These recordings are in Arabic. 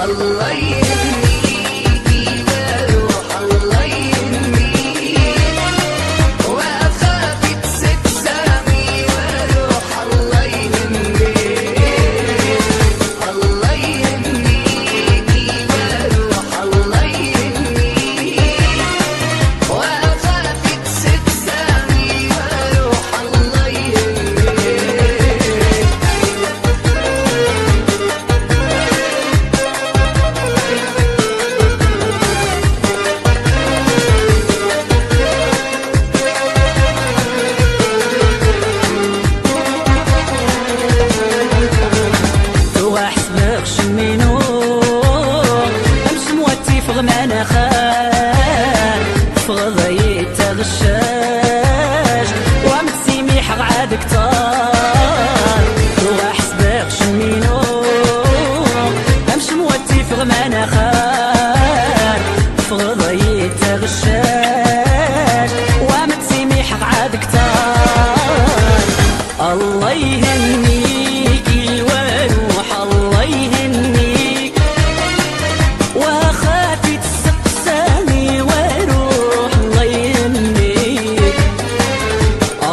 الله يهنيكي وروح الله يهنيك، وأخاك تسامي وروح الله يهنيك، الله يهنيكي وروح الله يهنيك، وأخاك تسامي وروح الله يهنيك. شمينو امس موتي فغمانا خان فغضي تغشاش وامتسي ميح عاد كتار وحسبك شمينو امس موتي فغمانا خان فغضي تغشاش وامتسي ميح عاد كتار. الله يهنيكي وروح الله يهنيك، واخاتي تسقساني وروح الله يهنيك،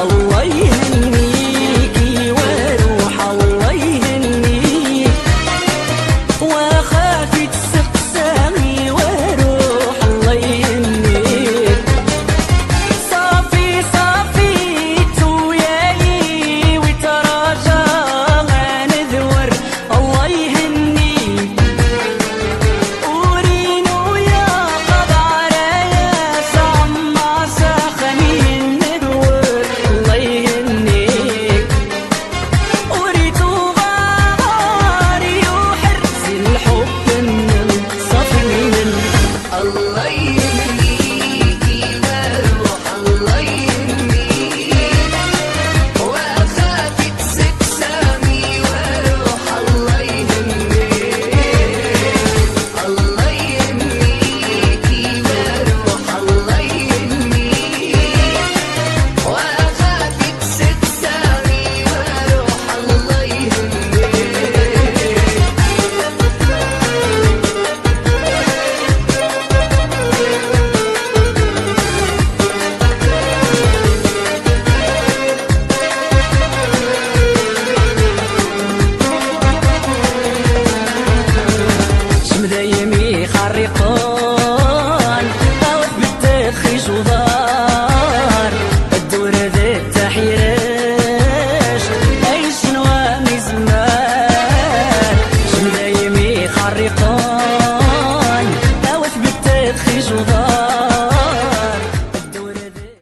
الله يهنيكي وروح الله يهنيك، واخاتي تسقساني وروح الله يهنيك. صافي صافي توياي وتراجع نذور الله يهنيك، ورينو يا قضى رايا سعما ساخني النذور الله يهنيك، وريتو غاري وحرز الحب من صافي من الله يهنيكي وروح الله يهنيك، وأخاك تسامي وروح الله يهنيك، الله يهنيكي وروح الله يهنيك، وأخاك تسامي وروح الله شمدايمي خرقو